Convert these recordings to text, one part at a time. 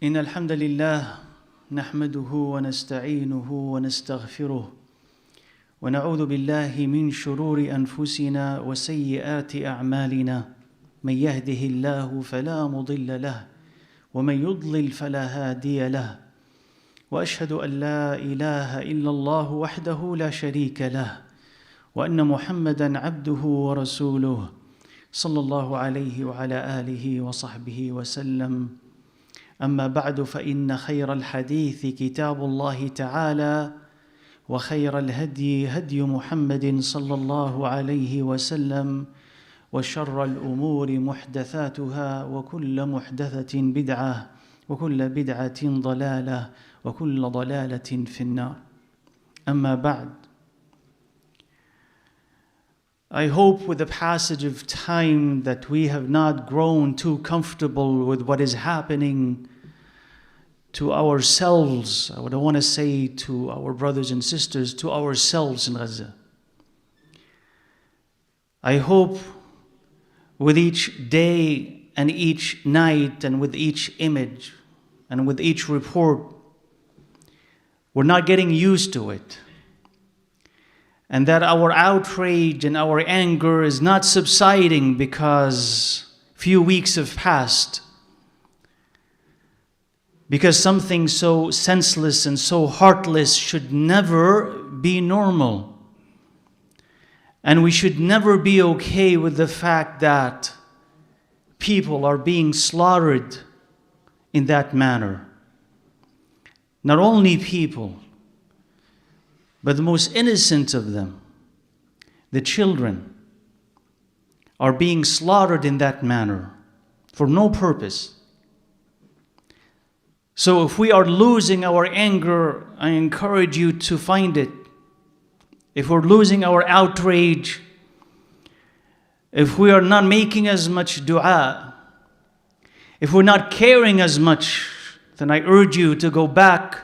إن الحمد لله نحمده ونستعينه ونستغفره ونعوذ بالله من شرور أنفسنا وسيئات أعمالنا من يهده الله فلا مضل له ومن يضلل فلا هادي له وأشهد أن لا إله إلا الله وحده لا شريك له وأن محمدًا عبده ورسوله صلى الله عليه وعلى آله وصحبه وسلم. أما بعد فإن خير الحديث كتاب الله تعالى وخير الهدي هدي محمد صلى الله عليه وسلم وشر الأمور محدثاتها وكل محدثة بدعة وكل بدعة ضلالة وكل ضلالة في النار. أما بعد, I hope with the passage of time that we have not grown too comfortable with what is happening to ourselves. I would want to say to our brothers and sisters, to ourselves in Gaza. I hope with each day and each night and with each image and with each report, we're not getting used to it. And that our outrage and our anger is not subsiding because few weeks have passed. Because something so senseless and so heartless should never be normal. And we should never be okay with the fact that people are being slaughtered in that manner. Not only people, but the most innocent of them, the children, are being slaughtered in that manner for no purpose. So if we are losing our anger, I encourage you to find it. If we're losing our outrage, if we are not making as much dua, if we're not caring as much, then I urge you to go back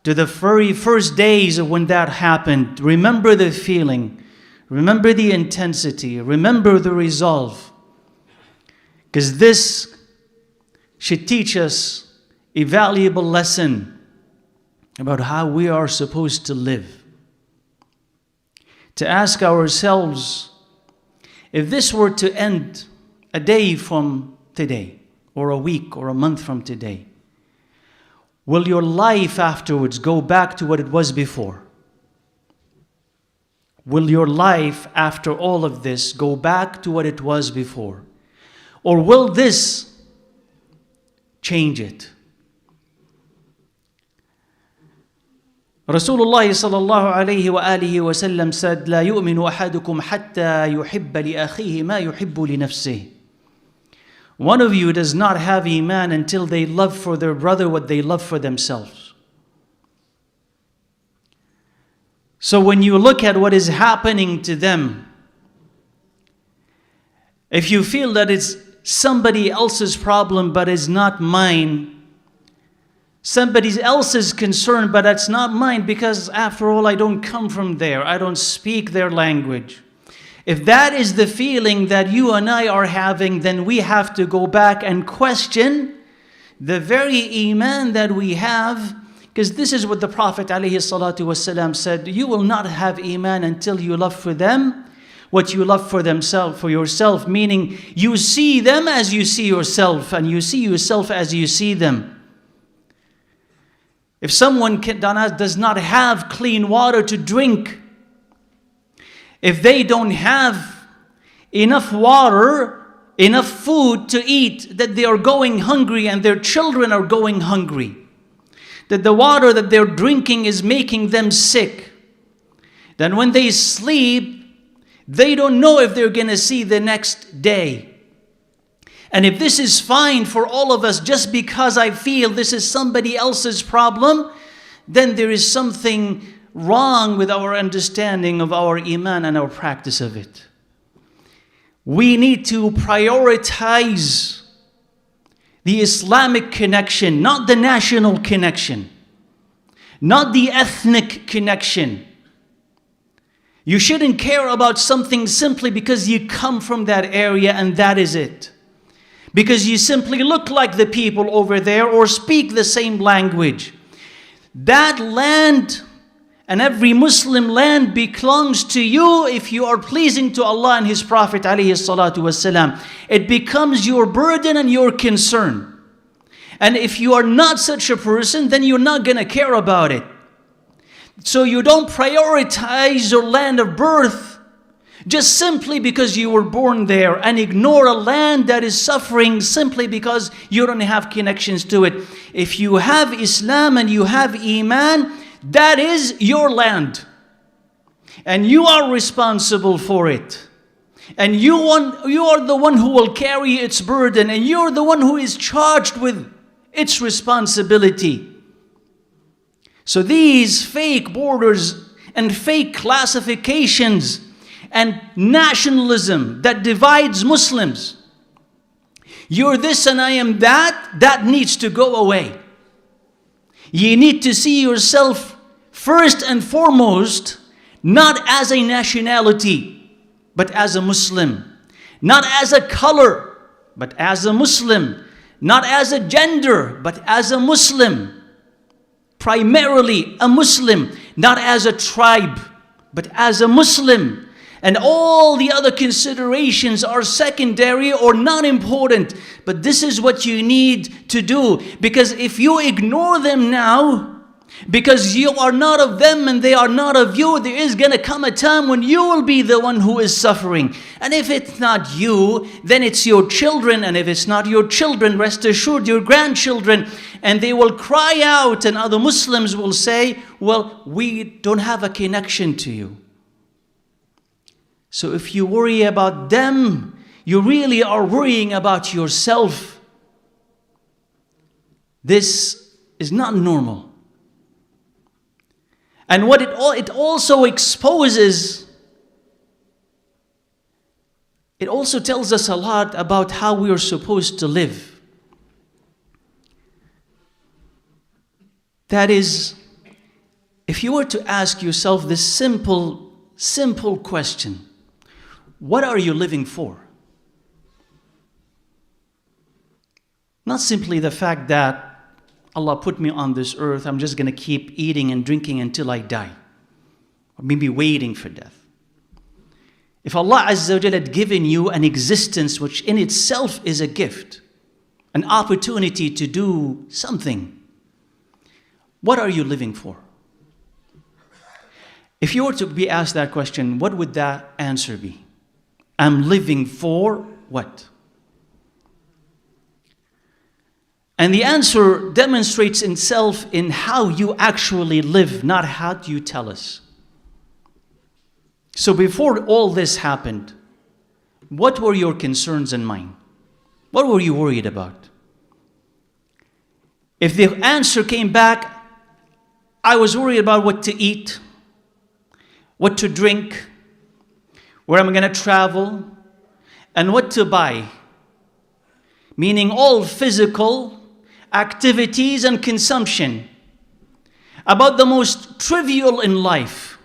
to the very first days of when that happened. Remember the feeling, remember the intensity, remember the resolve. Because this should teach us a valuable lesson about how we are supposed to live. To ask ourselves, if this were to end a day from today, or a week or a month from today, will your life afterwards go back to what it was before? Will your life after all of this go back to what it was before? Or will this change it? Rasulullah sallallahu alayhi wa alihi wa sallam said, لا يؤمن أحدكم حتى يحب لأخيه ما يحب لنفسه. One of you does not have Iman until they love for their brother what they love for themselves. So when you look at what is happening to them, if you feel that it's somebody else's problem but it's not mine, somebody else's concern but that's not mine, because after all I don't come from there, I don't speak their language. If that is the feeling that you and I are having, then we have to go back and question the very Iman that we have. Because this is what the Prophet ﷺ said, you will not have Iman until you love for them what you love for themselves, for yourself. Meaning you see them as you see yourself, and you see yourself as you see them. If someone does not have clean water to drink, if they don't have enough water, enough food to eat, that they are going hungry and their children are going hungry, that the water that they're drinking is making them sick, then when they sleep, they don't know if they're going to see the next day. And if this is fine for all of us just because I feel this is somebody else's problem, then there is something wrong with our understanding of our Iman and our practice of it. We need to prioritize the Islamic connection, not the national connection, not the ethnic connection. You shouldn't care about something simply because you come from that area and that is it. because you simply look like the people over there or speak the same language. That land and every Muslim land belongs to you if you are pleasing to Allah and His Prophet alayhi salatu wasalam. It becomes your burden and your concern. And if you are not such a person, then you're not going to care about it. So you don't prioritize your land of birth just simply because you were born there, and ignore a land that is suffering simply because you don't have connections to it. If you have Islam and you have Iman, that is your land. And you are responsible for it. And you are the one who will carry its burden, and you're the one who is charged with its responsibility. So these fake borders and fake classifications and nationalism that divides Muslims, you're this and I am that needs to go away. You need to see yourself first and foremost, not as a nationality, but as a Muslim. Not as a color, but as a Muslim. Not as a gender, but as a Muslim. Primarily a Muslim, not as a tribe, but as a Muslim. And all the other considerations are secondary or not important. But this is what you need to do. Because if you ignore them now, because you are not of them and they are not of you, there is going to come a time when you will be the one who is suffering. And if it's not you, then it's your children. And if it's not your children, rest assured, your grandchildren. And they will cry out, and other Muslims will say, well, we don't have a connection to you. So if you worry about them, you really are worrying about yourself. This is not normal. And what it also exposes, it also tells us a lot about how we are supposed to live. That is, if you were to ask yourself this simple question, what are you living for? Not simply the fact that Allah put me on this earth, I'm just going to keep eating and drinking until I die. Or maybe waiting for death. If Allah Azza wa Jalla had given you an existence which in itself is a gift, an opportunity to do something, what are you living for? If you were to be asked that question, what would that answer be? I'm living for what? And the answer demonstrates itself in how you actually live, not how you tell us. So before all this happened, what were your concerns in mind? What were you worried about? If the answer came back, I was worried about what to eat, what to drink, where I'm going to travel, and what to buy. Meaning all physical activities and consumption. About the most trivial in life.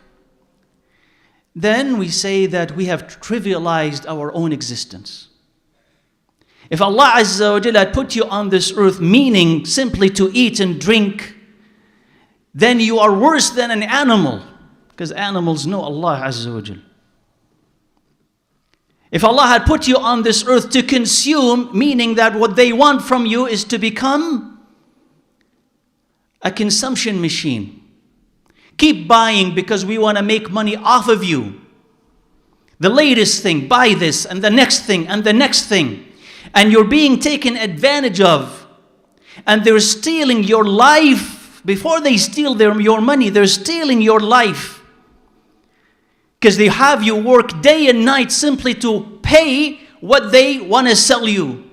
Then we say that we have trivialized our own existence. If Allah Azza wa Jalla had put you on this earth meaning simply to eat and drink, then you are worse than an animal. Because animals know Allah Azza wa Jalla. If Allah had put you on this earth to consume, meaning that what they want from you is to become a consumption machine. Keep buying because we want to make money off of you. The latest thing, buy this, and the next thing, and the next thing. And you're being taken advantage of. And they're stealing your life. Before they steal your money, they're stealing your life. Because they have you work day and night simply to pay what they want to sell you.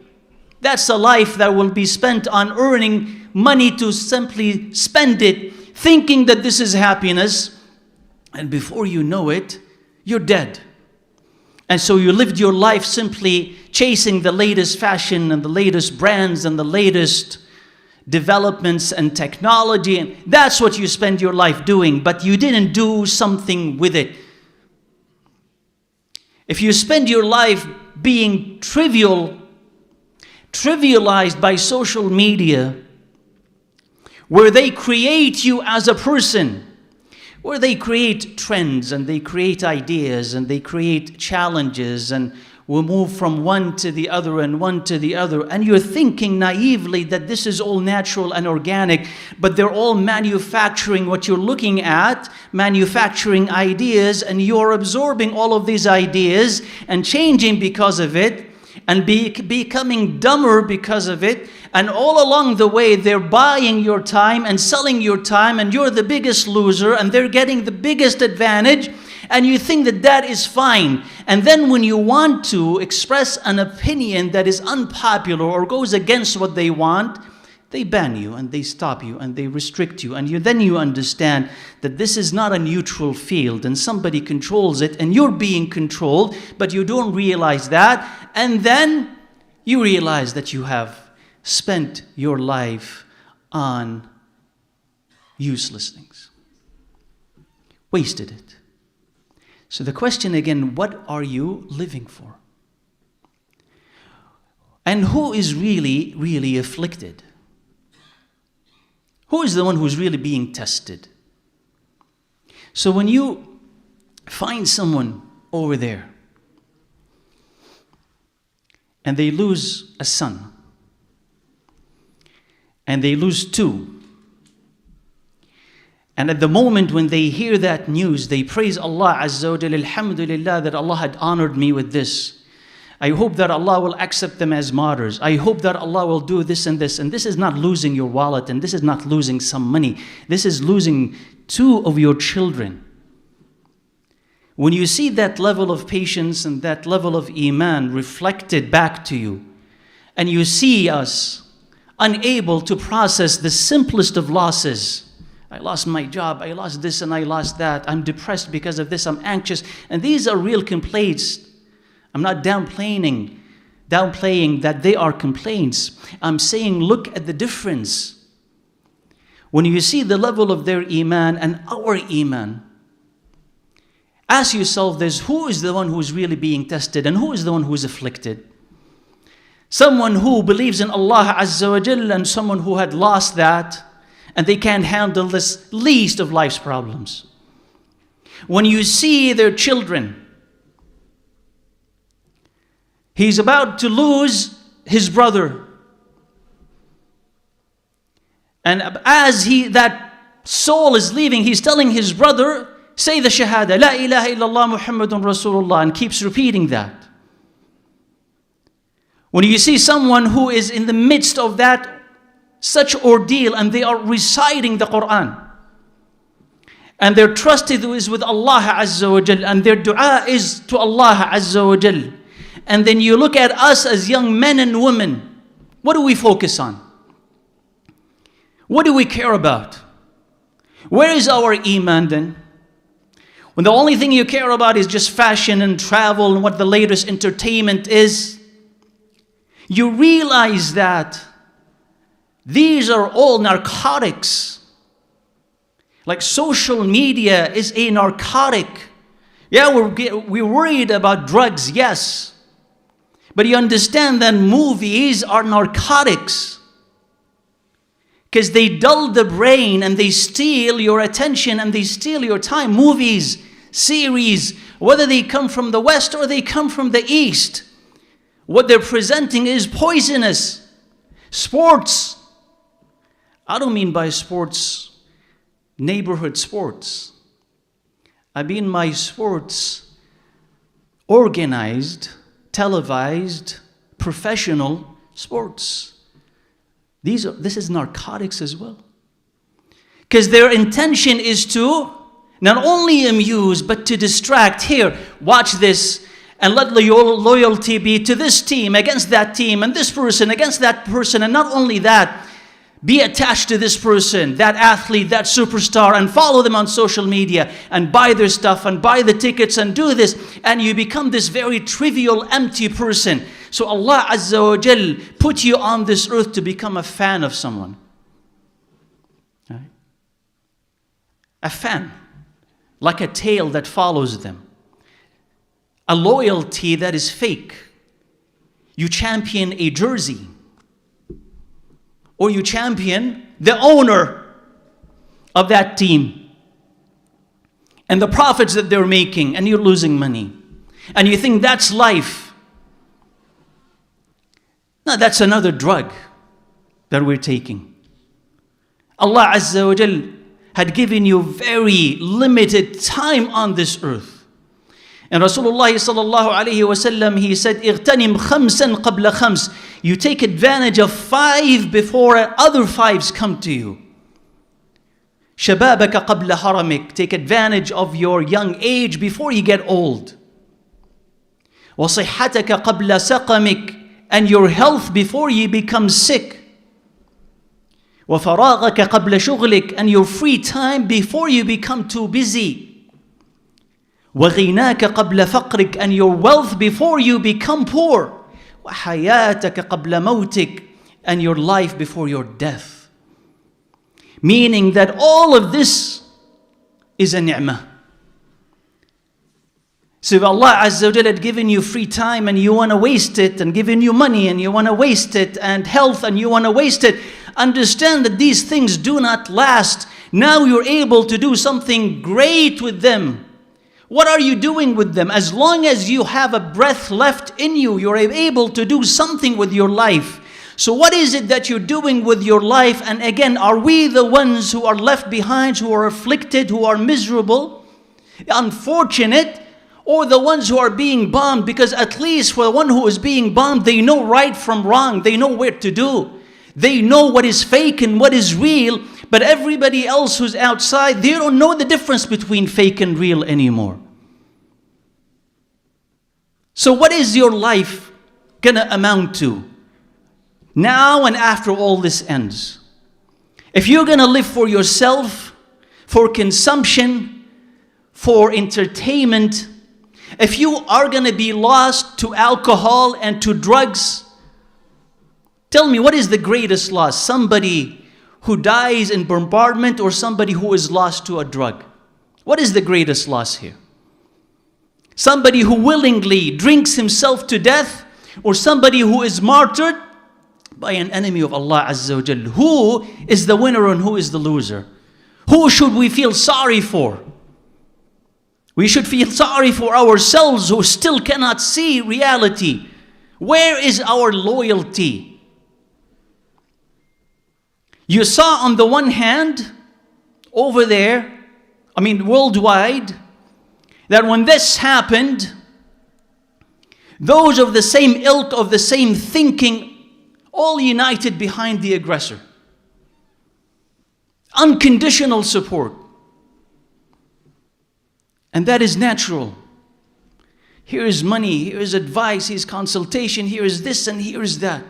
That's a life that will be spent on earning money to simply spend it, thinking that this is happiness. And before you know it, you're dead. And so you lived your life simply chasing the latest fashion and the latest brands and the latest developments and technology. And that's what you spend your life doing, but you didn't do something with it. If you spend your life being trivial, trivialized by social media, where they create you as a person, where they create trends and they create ideas and they create challenges, and we'll move from one to the other and one to the other. And you're thinking naively that this is all natural and organic, but they're all manufacturing what you're looking at, manufacturing ideas, and you're absorbing all of these ideas and changing because of it, and becoming dumber because of it. And all along the way, they're buying your time and selling your time, and you're the biggest loser, and they're getting the biggest advantage, and you think that that is fine. And then when you want to express an opinion that is unpopular or goes against what they want, they ban you and they stop you and they restrict you. And then you understand that this is not a neutral field and somebody controls it and you're being controlled, but you don't realize that. And then you realize that you have spent your life on useless things. Wasted it. So the question again, what are you living for? And who is really, really afflicted? Who is the one who's really being tested? So when you find someone over there and they lose a son, and they lose two, and at the moment when they hear that news, they praise Allah Azza wa Jalla, Alhamdulillah, that Allah had honored me with this. I hope that Allah will accept them as martyrs. I hope that Allah will do this and this. And this is not losing your wallet, and this is not losing some money. This is losing two of your children. When you see that level of patience and that level of Iman reflected back to you, and you see us unable to process the simplest of losses. I lost my job, I lost this and I lost that. I'm depressed because of this, I'm anxious. And these are real complaints. I'm not downplaying that they are complaints. I'm saying look at the difference. When you see the level of their Iman and our Iman, ask yourself this, who is the one who is really being tested and who is the one who is afflicted? Someone who believes in Allah Azza wa Jalla and someone who had lost that and they can't handle this least of life's problems. When you see their children, he's about to lose his brother. And as that soul is leaving, he's telling his brother, say the Shahada, La ilaha illallah Muhammadun Rasulullah, and keeps repeating that. When you see someone who is in the midst of that such ordeal and they are reciting the Quran and their trust is with Allah Azza wa Jal and their dua is to Allah Azza wa Jal, and then you look at us as young men and women, what do we focus on? What do we care about? Where is our Iman then? When the only thing you care about is just fashion and travel and what the latest entertainment is, you realize that these are all narcotics. Like social media is a narcotic. Yeah, we're worried about drugs, yes. But you understand that movies are narcotics. Because they dull the brain and they steal your attention and they steal your time. Movies, series, whether they come from the West or they come from the East, what they're presenting is poisonous. Sports. I don't mean by sports, neighborhood sports. I mean by sports, organized, televised, professional sports. This is narcotics as well. Because their intention is to not only amuse, but to distract. Here, watch this. And let your loyalty be to this team against that team and this person against that person. And not only that, be attached to this person, that athlete, that superstar, and follow them on social media and buy their stuff and buy the tickets and do this. And you become this very trivial, empty person. So Allah Azza wa Jal put you on this earth to become a fan of someone. Right? A fan, like a tail that follows them. A loyalty that is fake. You champion a jersey. or you champion the owner of that team and the profits that they're making, and you're losing money. And you think that's life. No, that's another drug that we're taking. Allah Azza wa Jal had given you very limited time on this earth. And Rasulullah sallallahu alayhi wa sallam, he said, اغتنم خمسا قبل خمس. You take advantage of 5 before other 5s come to you. شبابك قبل هرمك. Take advantage of your young age before you get old. وصحتك قبل سقمك. And your health before you become sick. وفراغك قبل شغلك. And your free time before you become too busy. وغناك قبل فقرك. And your wealth before you become poor. وحياتك قبل موتك. And your life before your death. Meaning that all of this is a ni'mah. So if Allah Azza wa Jalla had given you free time and you want to waste it, and given you money and you want to waste it, and health and you want to waste it, understand that these things do not last. Now you're able to do something great with them. What are you doing with them? As long as you have a breath left in you, you're able to do something with your life. So what is it that you're doing with your life? And again, are we the ones who are left behind, who are afflicted, who are miserable, unfortunate, or the ones who are being bombed? Because at least for the one who is being bombed, they know right from wrong. They know where to do. They know what is fake and what is real. But everybody else who's outside, they don't know the difference between fake and real anymore. So what is your life gonna amount to now and after all this ends? If you're gonna live for yourself, for consumption, for entertainment, if you are gonna be lost to alcohol and to drugs, tell me, what is the greatest loss? Somebody who dies in bombardment, or somebody who is lost to a drug? What is the greatest loss here? Somebody who willingly drinks himself to death, or somebody who is martyred by an enemy of Allah Azza wa Jal? Who is the winner and who is the loser? Who should we feel sorry for? We should feel sorry for ourselves who still cannot see reality. Where is our loyalty? You saw on the one hand, over there, worldwide, that when this happened, those of the same ilk, of the same thinking, all united behind the aggressor. Unconditional support. And that is natural. Here is money, here is advice, here is consultation, here is this and here is that.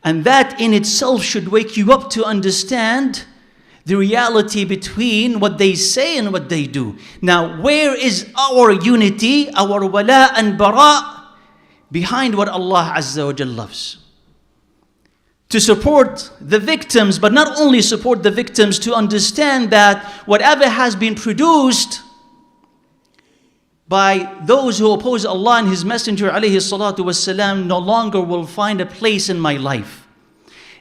And that in itself should wake you up to understand the reality between what they say and what they do. Now, where is our unity, our wala and bara behind what Allah Azza wa Jal loves? To support the victims, but not only support the victims, to understand that whatever has been produced by those who oppose Allah and His Messenger alayhi salatu wasalam no longer will find a place in my life.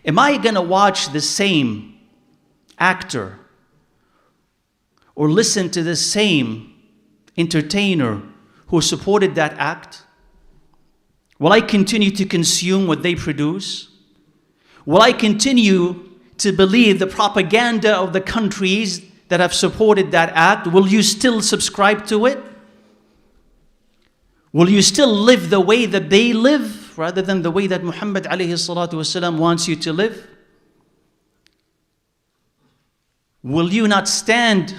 Am I going to watch the same actor or listen to the same entertainer who supported that act? Will I continue to consume what they produce? Will I continue to believe the propaganda of the countries that have supported that act? Will you still subscribe to it? Will you still live the way that they live rather than the way that Muhammad alayhi salatu wasalam wants you to live? Will you not stand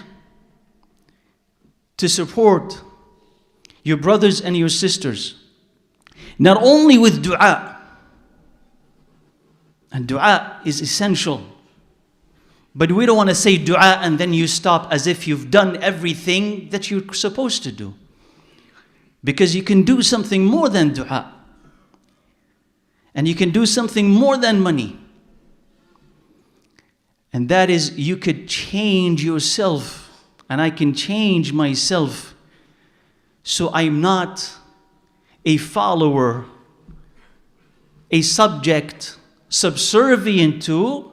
to support your brothers and your sisters, not only with dua, and dua is essential, but we don't want to say dua and then you stop as if you've done everything that you're supposed to do. Because you can do something more than dua. And you can do something more than money. And that is, you could change yourself, and I can change myself, so I'm not a follower, a subject, subservient to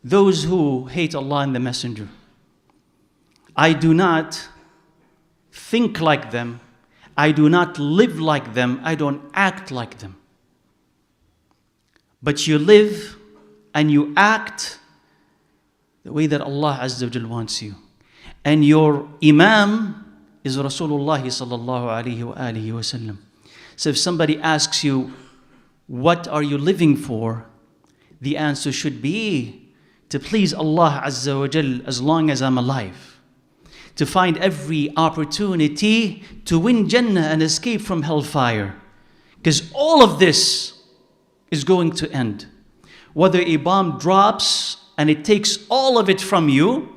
those who hate Allah and the Messenger. I do not think like them. I do not live like them. I don't act like them. But you live and you act the way that Allah Azza wa Jal wants you. And your Imam is Rasulullah sallallahu alayhi wa alihi wa sallam. So if somebody asks you, what are you living for? The answer should be to please Allah Azza wa Jal as long as I'm alive. To find every opportunity to win Jannah and escape from hellfire. Because all of this is going to end. Whether a bomb drops and it takes all of it from you,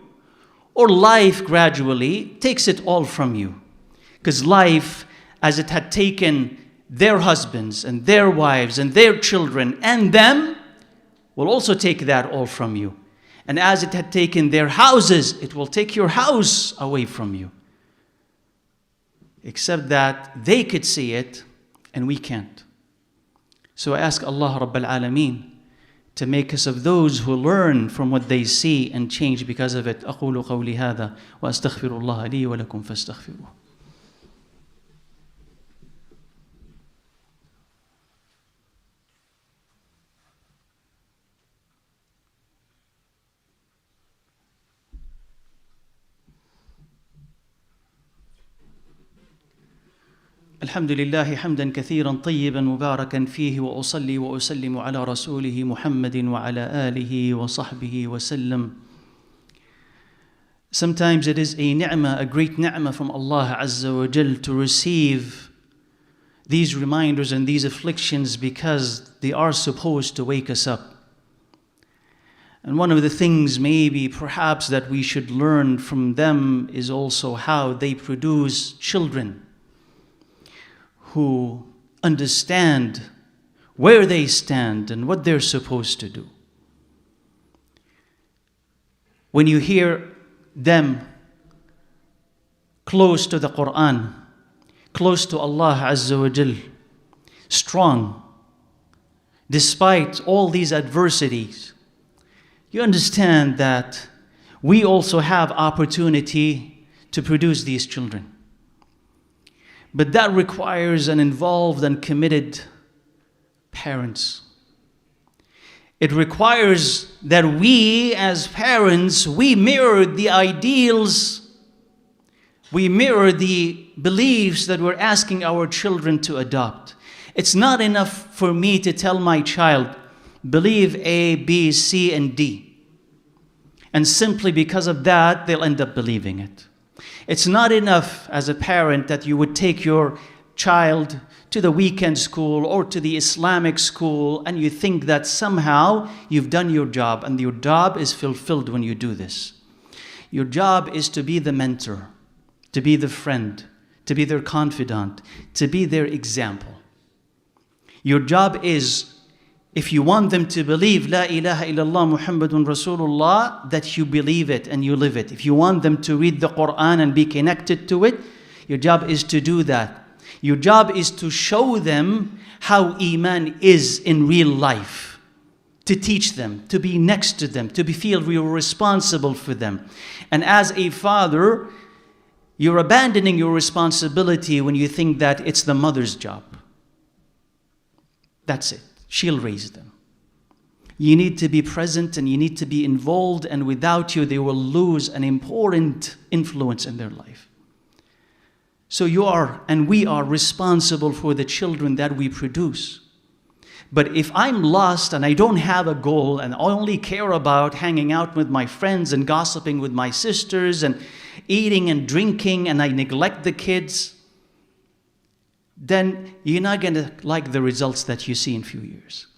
or life gradually takes it all from you. Because life, as it had taken their husbands and their wives and their children and them, will also take that all from you. And as it had taken their houses, it will take your house away from you. Except that they could see it and we can't. So I ask Allah Rabbal Alameen to make us of those who learn from what they see and change because of it. أقول قولي هذا وأستغفر الله لي ولكم فاستغفروه. الحمد لله حمدا كثيرا طيبا مباركا فيه وأصلي وأسلم على رسوله محمد وعلى آله وصحبه وسلم. Sometimes it is a ni'mah, a great ni'mah from Allah Azza wa Jal to receive these reminders and these afflictions because they are supposed to wake us up. And one of the things maybe perhaps that we should learn from them is also how they produce children who understand where they stand and what they're supposed to do. When you hear them close to the Quran, close to Allah Azza wa Jal, strong, despite all these adversities, you understand that we also have opportunity to produce these children. But that requires an involved and committed parents. It requires that we as parents, we mirror the ideals, we mirror the beliefs that we're asking our children to adopt. It's not enough for me to tell my child, believe A, B, C, and D. And simply because of that, they'll end up believing it. It's not enough as a parent that you would take your child to the weekend school or to the Islamic school and you think that somehow you've done your job and your job is fulfilled when you do this. Your job is to be the mentor, to be the friend, to be their confidant, to be their example. Your job is, if you want them to believe La ilaha illallah Muhammadun Rasulullah, that you believe it and you live it. If you want them to read the Quran and be connected to it, your job is to do that. Your job is to show them how Iman is in real life. To teach them, to be next to them, to feel you're responsible for them. And as a father, you're abandoning your responsibility when you think that it's the mother's job. That's it. She'll raise them. You need to be present and you need to be involved, and without you, they will lose an important influence in their life. So you are and we are responsible for the children that we produce. But if I'm lost and I don't have a goal and I only care about hanging out with my friends and gossiping with my sisters and eating and drinking, and I neglect the kids, then you're not going to like the results that you see in a few years.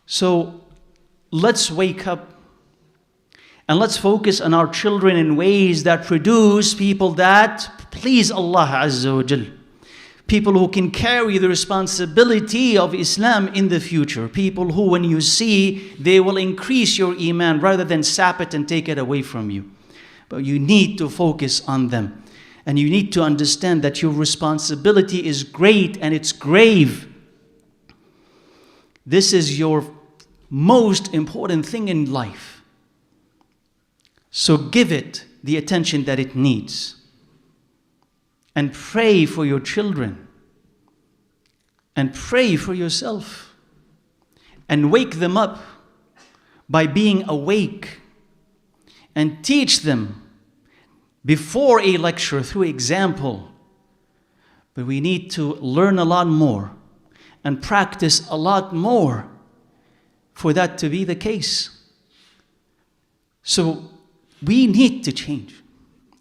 So let's wake up and let's focus on our children in ways that produce people that please Allah Azza wa Jal. People who can carry the responsibility of Islam in the future. People who, when you see, they will increase your Iman rather than sap it and take it away from you. But you need to focus on them. And you need to understand that your responsibility is great and it's grave. This is your most important thing in life. So give it the attention that it needs. And pray for your children. And pray for yourself. And wake them up by being awake. And teach them before a lecture through example. But we need to learn a lot more and practice a lot more for that to be the case. So we need to change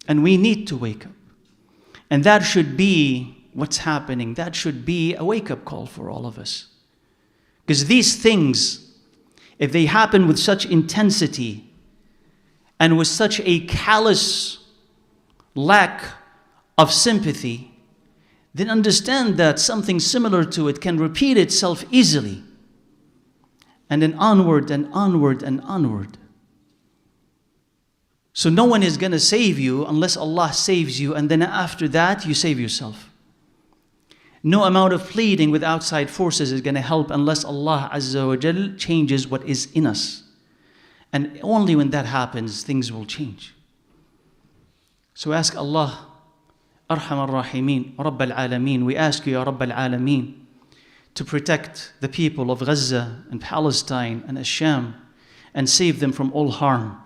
and we need to wake up. And that should be what's happening. That should be a wake-up call for all of us. Because these things, if they happen with such intensity and with such a callous lack of sympathy, then understand that something similar to it can repeat itself easily. And then onward and onward and onward. So no one is going to save you unless Allah saves you, and then after that you save yourself. No amount of pleading with outside forces is going to help unless Allah Azza wa Jal changes what is in us. And only when that happens, things will change. So ask Allah, Arhamar Rahimin, Rabb al-Alameen. We ask you, Ya Rabb al-Alameen, to protect the people of Gaza and Palestine and Asham and save them from all harm.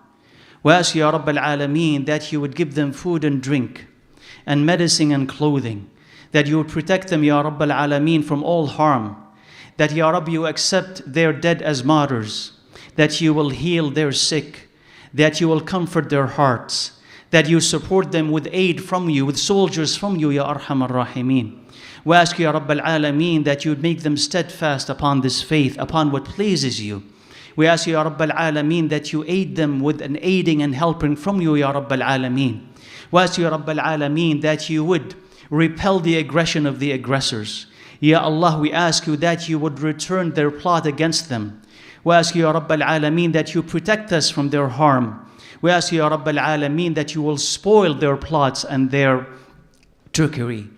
We ask you, Ya Rabb al-Alameen, that you would give them food and drink and medicine and clothing, that you would protect them, Ya Rabb al-Alameen, from all harm, that, Ya Rabb, you accept their dead as martyrs, that you will heal their sick, that you will comfort their hearts, that you support them with aid from you, with soldiers from you, Ya Arhamar Rahimeen. We ask you, Ya Rabb al-Alameen, that you would make them steadfast upon this faith, upon what pleases you. We ask you, Ya Rabb al-Alameen, that you aid them with an aiding and helping from you, Ya Rabb al-Alameen. We ask you, Ya Rabb al-Alameen, that you would repel the aggression of the aggressors. Ya Allah, we ask you that you would return their plot against them. We ask you, Ya Rabb al-Alameen, that you protect us from their harm. We ask you, Ya Rabb al-Alameen, that you will spoil their plots and their trickery.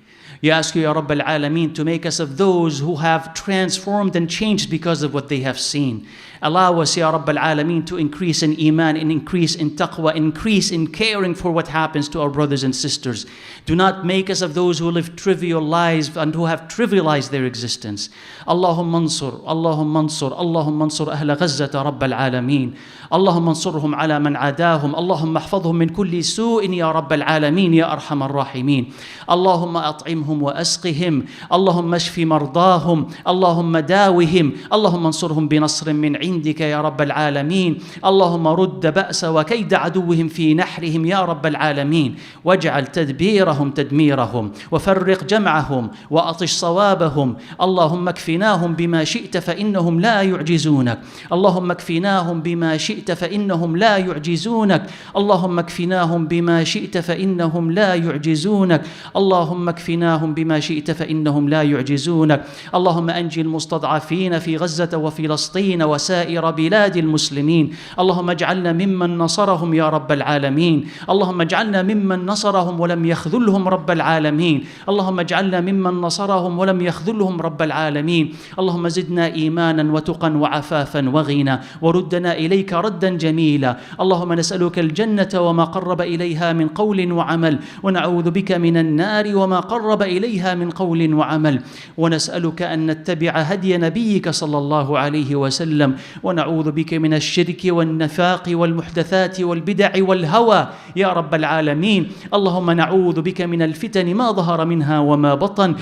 We ask you, Ya Rabb al-Alameen, to make us of those who have transformed and changed because of what they have seen. Allow us, Ya Rabb al-Alameen, to increase in Iman, and increase in taqwa, increase in caring for what happens to our brothers and sisters. Do not make us of those who live trivial lives and who have trivialized their existence. Allahumma ansur, Allahumma ansur, Allahumma ansur ahla Gazzata Rabb al-Alameen. Allahumma ansurhum ala man adahum. Allahumma ahfadhum min kulli su'in ya Rabb al-Alameen ya Arhamar Rahimeen. Allahumma at'imhum wa asqihim. Allahumma ashfi mardahum. Allahumma dawihim. Allahumma ansurhum bi nasrin min عندك يا رب العالمين. اللهم رد بأس وكيد عدوهم في نحرهم يا رب العالمين. واجعل تدبيرهم تدميرهم وفرق جمعهم وأطش صوابهم. اللهم اكفناهم بما شئت فإنهم لا يعجزونك. اللهم اكفناهم بما شئت فإنهم لا يعجزونك. اللهم اكفناهم بما شئت فإنهم لا يعجزونك. اللهم اكفناهم بما شئت فإنهم لا يعجزونك. اللهم أنجي المستضعفين في غزة وفلسطين وسائر بلاد المسلمين. اللهم اجعلنا ممن نصرهم يا رب العالمين. اللهم اجعلنا ممن نصرهم ولم يخذلهم رب العالمين. اللهم اجعلنا ممن نصرهم ولم يخذلهم رب العالمين. اللهم زدنا إيمانا وتقا وعفافا وغنى وردنا إليك ردا جميلا. اللهم نسألك الجنة وما قرب إليها من قول وعمل، ونعوذ بك من النار وما قرب إليها من قول وعمل، ونسألك أن نتبع هدي نبيك صلى الله عليه وسلم، ونعوذ بك من الشرك والنفاق والمحدثات والبدع والهوى يا رب العالمين. اللهم نعوذ بك من الفتن ما ظهر منها وما بطن،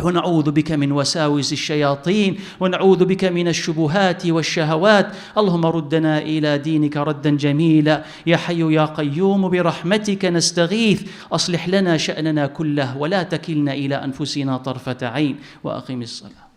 ونعوذ بك من وساوس الشياطين، ونعوذ بك من الشبهات والشهوات. اللهم ردنا إلى دينك ردا جميلا. يا حي يا قيوم برحمتك نستغيث. أصلح لنا شأننا كله ولا تكلنا إلى أنفسنا طرفة عين. وأقم الصلاة.